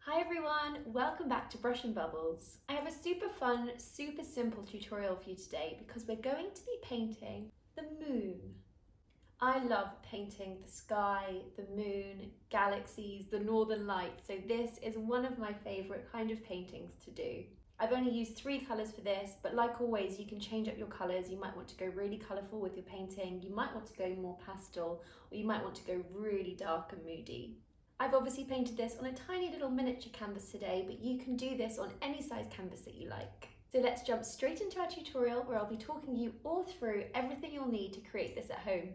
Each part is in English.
Hi everyone, welcome back to Brush and Bubbles. I have a super fun, super simple tutorial for you today because we're going to be painting the moon. I love painting the sky, the moon, galaxies, the northern lights, so this is one of my favourite kind of paintings to do. I've only used 3 colours for this, but like always you can change up your colours. You might want to go really colourful with your painting, you might want to go more pastel, or you might want to go really dark and moody. I've obviously painted this on a tiny little miniature canvas today, but you can do this on any size canvas that you like. So let's jump straight into our tutorial where I'll be talking you all through everything you'll need to create this at home.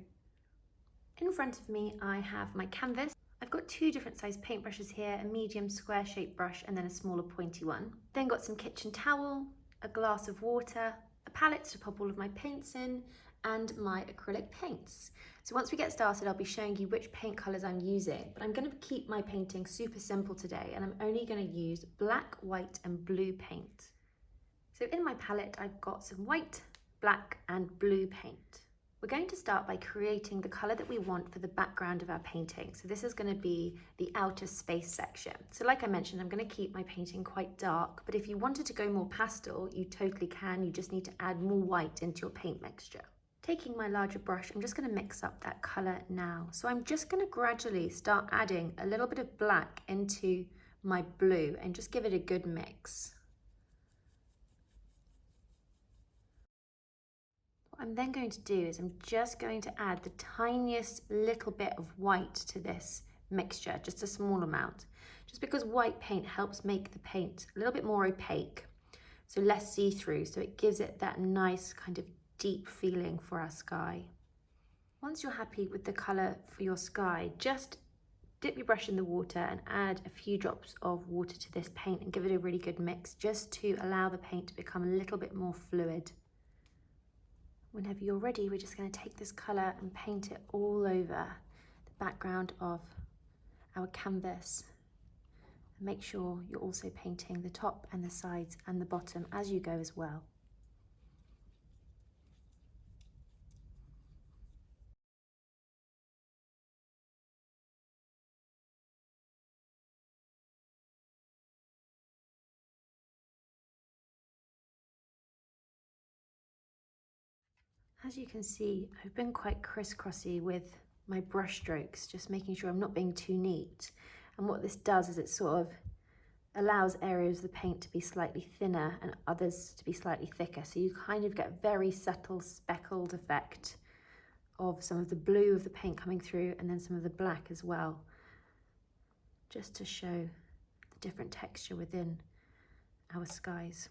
In front of me I have my canvas. I've got 2 different size paintbrushes here, a medium square shaped brush and then a smaller pointy one. Then got some kitchen towel, a glass of water, a palette to pop all of my paints in, and my acrylic paints. So once we get started, I'll be showing you which paint colours I'm using, but I'm going to keep my painting super simple today and I'm only going to use black, white and blue paint. So in my palette, I've got some white, black and blue paint. We're going to start by creating the colour that we want for the background of our painting. So this is going to be the outer space section. So like I mentioned, I'm going to keep my painting quite dark, but if you wanted to go more pastel, you totally can. You just need to add more white into your paint mixture. Taking my larger brush, I'm just going to mix up that colour now. So I'm just going to gradually start adding a little bit of black into my blue and just give it a good mix. What I'm then going to do is I'm just going to add the tiniest little bit of white to this mixture, just a small amount, just because white paint helps make the paint a little bit more opaque, so less see-through, so it gives it that nice kind of deep feeling for our sky. Once you're happy with the colour for your sky, just dip your brush in the water and add a few drops of water to this paint and give it a really good mix, just to allow the paint to become a little bit more fluid. Whenever you're ready, we're just going to take this colour and paint it all over the background of our canvas. And make sure you're also painting the top and the sides and the bottom as you go as well. As you can see, I've been quite crisscrossy with my brush strokes, just making sure I'm not being too neat. And what this does is it sort of allows areas of the paint to be slightly thinner and others to be slightly thicker. So you kind of get very subtle speckled effect of some of the blue of the paint coming through and then some of the black as well, just to show the different texture within our skies.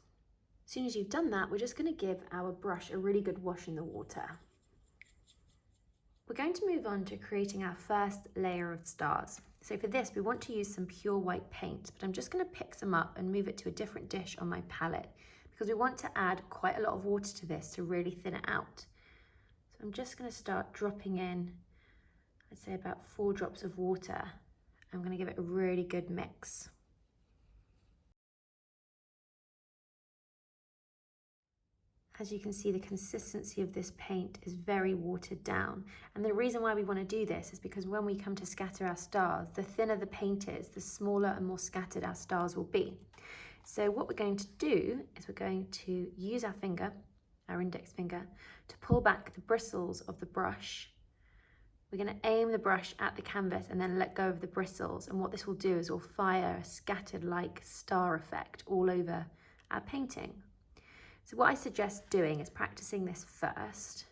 As soon as you've done that, we're just going to give our brush a really good wash in the water. We're going to move on to creating our first layer of stars. So for this, we want to use some pure white paint, but I'm just going to pick some up and move it to a different dish on my palette because we want to add quite a lot of water to this to really thin it out. So I'm just going to start dropping in, I'd say about 4 drops of water. I'm going to give it a really good mix. As you can see, the consistency of this paint is very watered down. And the reason why we want to do this is because when we come to scatter our stars, the thinner the paint is, the smaller and more scattered our stars will be. So what we're going to do is we're going to use our finger, our index finger, to pull back the bristles of the brush. We're going to aim the brush at the canvas and then let go of the bristles. And what this will do is we'll fire a scattered like star effect all over our painting. So what I suggest doing is practicing this first,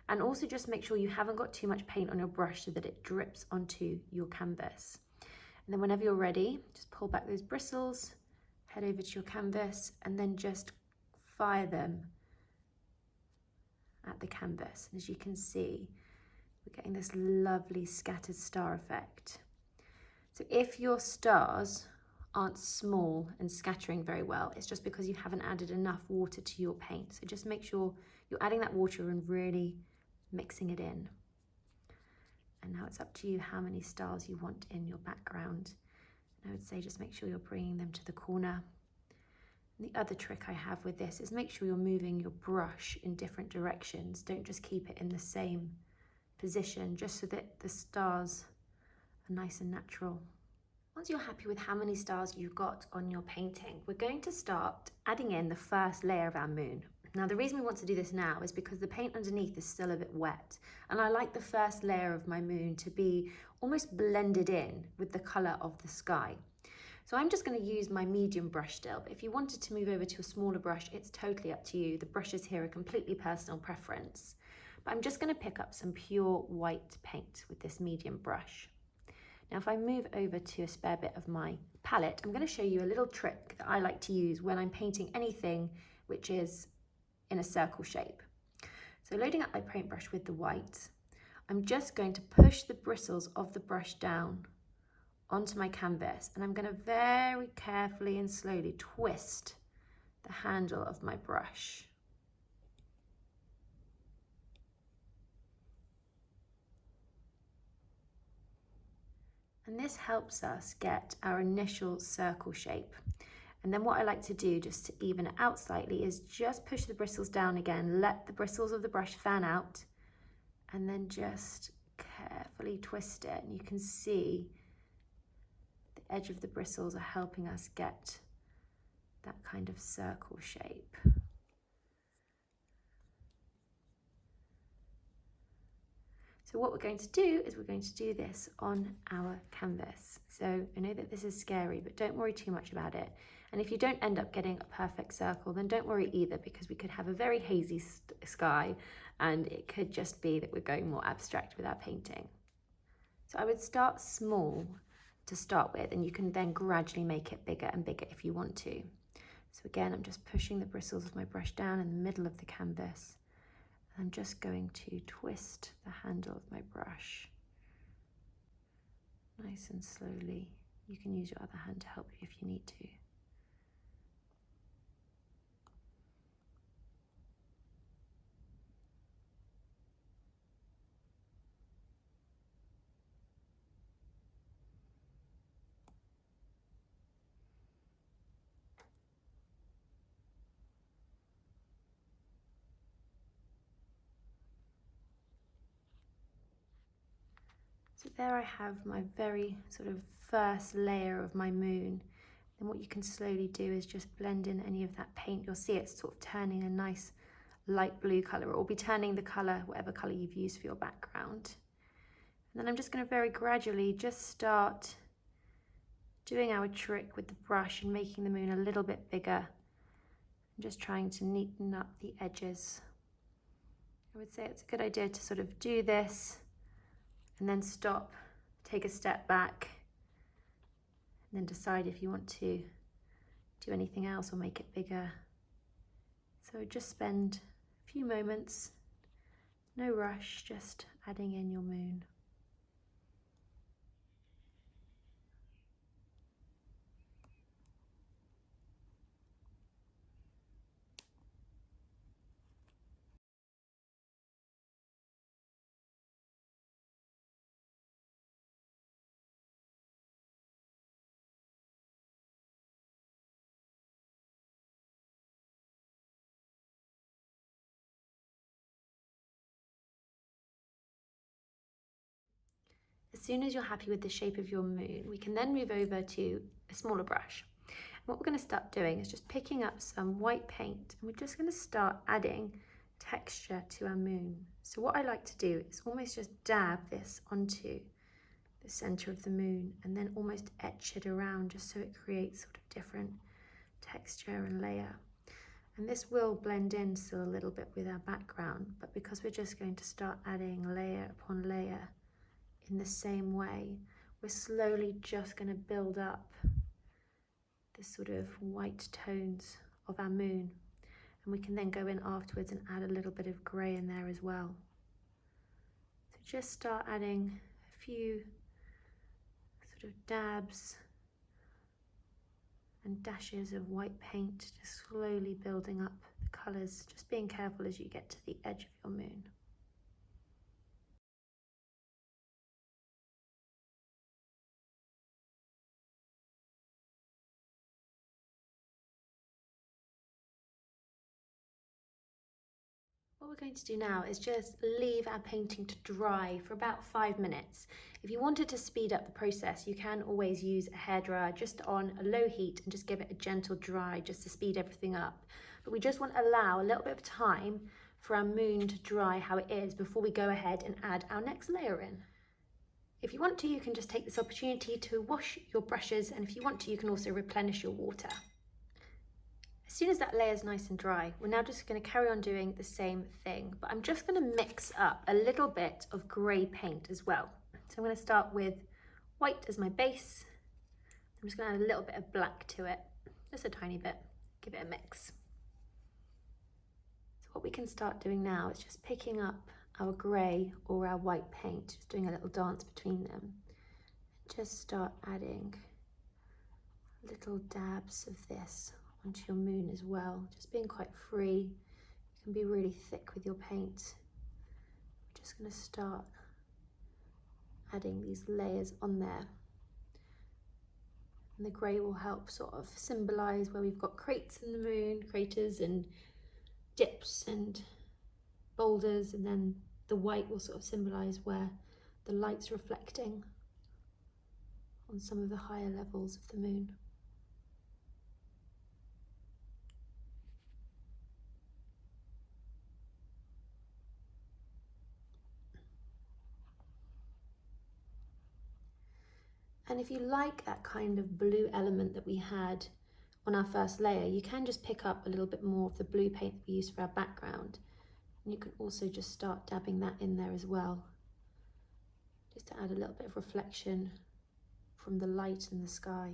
and also just make sure you haven't got too much paint on your brush so that it drips onto your canvas. And then whenever you're ready, just pull back those bristles, head over to your canvas, and then just fire them at the canvas. As you can see, we're getting this lovely scattered star effect. So if your stars aren't small and scattering very well, it's just because you haven't added enough water to your paint. So just make sure you're adding that water and really mixing it in. And now it's up to you how many stars you want in your background. And I would say just make sure you're bringing them to the corner. And the other trick I have with this is make sure you're moving your brush in different directions. Don't just keep it in the same position, just so that the stars are nice and natural. Once you're happy with how many stars you've got on your painting, we're going to start adding in the first layer of our moon. Now, the reason we want to do this now is because the paint underneath is still a bit wet, and I like the first layer of my moon to be almost blended in with the colour of the sky. So I'm just going to use my medium brush still, but if you wanted to move over to a smaller brush, it's totally up to you. The brushes here are completely personal preference. But I'm just going to pick up some pure white paint with this medium brush. Now, if I move over to a spare bit of my palette, I'm going to show you a little trick that I like to use when I'm painting anything which is in a circle shape. So loading up my paintbrush with the white, I'm just going to push the bristles of the brush down onto my canvas, and I'm going to very carefully and slowly twist the handle of my brush. And this helps us get our initial circle shape. And then what I like to do, just to even it out slightly, is just push the bristles down again, let the bristles of the brush fan out, and then just carefully twist it. And you can see the edge of the bristles are helping us get that kind of circle shape. So what we're going to do is we're going to do this on our canvas. So I know that this is scary, but don't worry too much about it. And if you don't end up getting a perfect circle, then don't worry either, because we could have a very hazy sky, and it could just be that we're going more abstract with our painting. So I would start small to start with, and you can then gradually make it bigger and bigger if you want to. So again, I'm just pushing the bristles of my brush down in the middle of the canvas. I'm just going to twist the handle of my brush nice and slowly. You can use your other hand to help you if you need to. So there I have my very sort of first layer of my moon. Then what you can slowly do is just blend in any of that paint. You'll see it's sort of turning a nice light blue colour. It will be turning the colour, whatever colour you've used for your background. And then I'm just going to very gradually just start doing our trick with the brush and making the moon a little bit bigger. I'm just trying to neaten up the edges. I would say it's a good idea to sort of do this and then stop, take a step back, and then decide if you want to do anything else or make it bigger. So just spend a few moments, no rush, just adding in your moon. As soon as you're happy with the shape of your moon, we can then move over to a smaller brush. And what we're going to start doing is just picking up some white paint, and we're just going to start adding texture to our moon. So what I like to do is almost just dab this onto the center of the moon and then almost etch it around, just so it creates sort of different texture and layer. And this will blend in still a little bit with our background, but because we're just going to start adding layer upon layer in the same way, we're slowly just going to build up this sort of white tones of our moon. And we can then go in afterwards and add a little bit of grey in there as well. So just start adding a few sort of dabs and dashes of white paint, just slowly building up the colours, just being careful as you get to the edge of your moon. What we're going to do now is just leave our painting to dry for about 5 minutes. If you wanted to speed up the process, you can always use a hairdryer just on a low heat and just give it a gentle dry just to speed everything up. But we just want to allow a little bit of time for our moon to dry how it is before we go ahead and add our next layer in. If you want to, you can just take this opportunity to wash your brushes, and if you want to, you can also replenish your water. As soon as that layer is nice and dry, we're now just going to carry on doing the same thing, but I'm just going to mix up a little bit of grey paint as well. So I'm going to start with white as my base. I'm just going to add a little bit of black to it, just a tiny bit, give it a mix. So what we can start doing now is just picking up our grey or our white paint, just doing a little dance between them, and just start adding little dabs of this onto your moon as well, just being quite free. You can be really thick with your paint. We're just going to start adding these layers on there, and the grey will help sort of symbolise where we've got crates in the moon, craters and dips and boulders, and then the white will sort of symbolise where the light's reflecting on some of the higher levels of the moon. And if you like that kind of blue element that we had on our first layer, you can just pick up a little bit more of the blue paint that we used for our background. And you can also just start dabbing that in there as well, just to add a little bit of reflection from the light in the sky.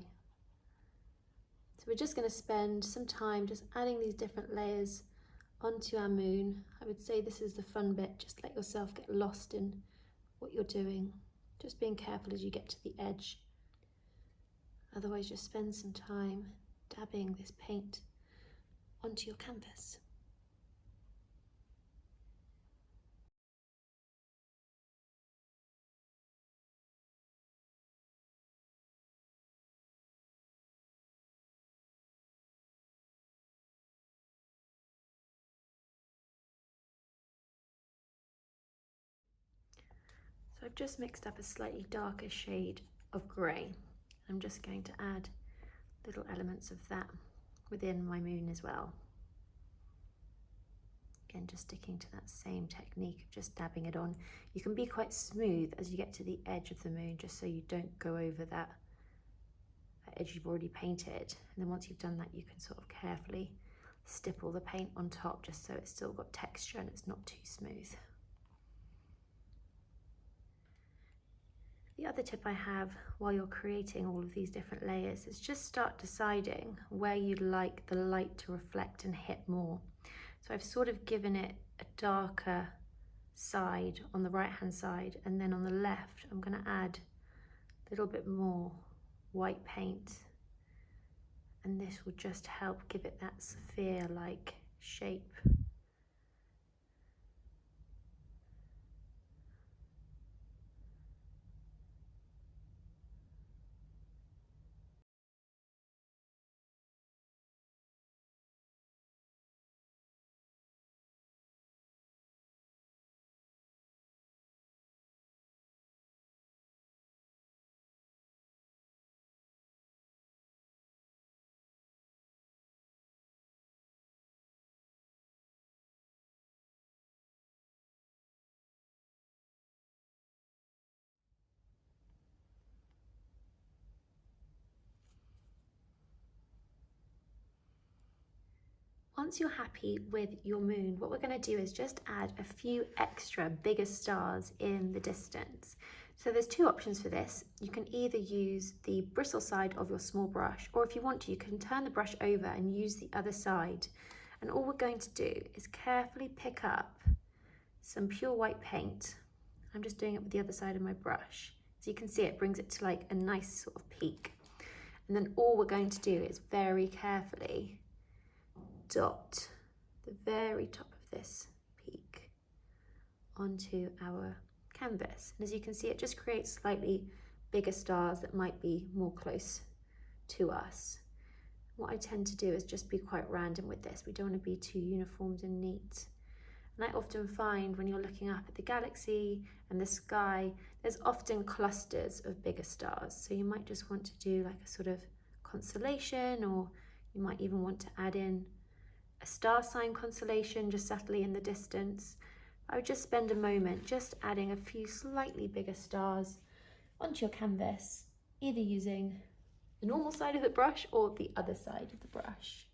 So we're just going to spend some time just adding these different layers onto our moon. I would say this is the fun bit, just let yourself get lost in what you're doing. Just being careful as you get to the edge. Otherwise, just spend some time dabbing this paint onto your canvas. So I've just mixed up a slightly darker shade of grey. I'm just going to add little elements of that within my moon as well. Again, just sticking to that same technique of just dabbing it on. You can be quite smooth as you get to the edge of the moon, just so you don't go over that edge you've already painted. And then once you've done that, you can sort of carefully stipple the paint on top, just so it's still got texture and it's not too smooth. The other tip I have while you're creating all of these different layers is just start deciding where you'd like the light to reflect and hit more. So I've sort of given it a darker side on the right hand side, and then on the left I'm going to add a little bit more white paint, and this will just help give it that sphere-like shape. Once you're happy with your moon, what we're going to do is just add a few extra bigger stars in the distance. So there's two options for this. You can either use the bristle side of your small brush, or if you want to, you can turn the brush over and use the other side. And all we're going to do is carefully pick up some pure white paint. I'm just doing it with the other side of my brush. So you can see it brings it to like a nice sort of peak. And then all we're going to do is very carefully dot the very top of this peak onto our canvas. And as you can see, it just creates slightly bigger stars that might be more close to us. What I tend to do is just be quite random with this. We don't want to be too uniformed and neat. And I often find when you're looking up at the galaxy and the sky, there's often clusters of bigger stars. So you might just want to do like a sort of constellation, or you might even want to add in a star sign constellation just subtly in the distance. I would just spend a moment just adding a few slightly bigger stars onto your canvas, either using the normal side of the brush or the other side of the brush.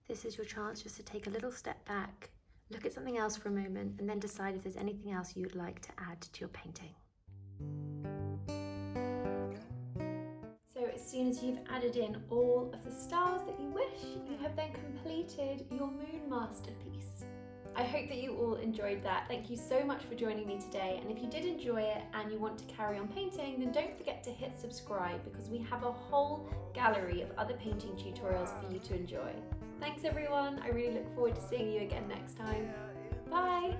This is your chance just to take a little step back, look at something else for a moment, and then decide if there's anything else you'd like to add to your painting. So as soon as you've added in all of the stars that you wish, you have then completed your moon masterpiece. I hope that you all enjoyed that. Thank you so much for joining me today. And if you did enjoy it and you want to carry on painting, then don't forget to hit subscribe, because we have a whole gallery of other painting tutorials for you to enjoy. Thanks everyone. I really look forward to seeing you again next time. Bye.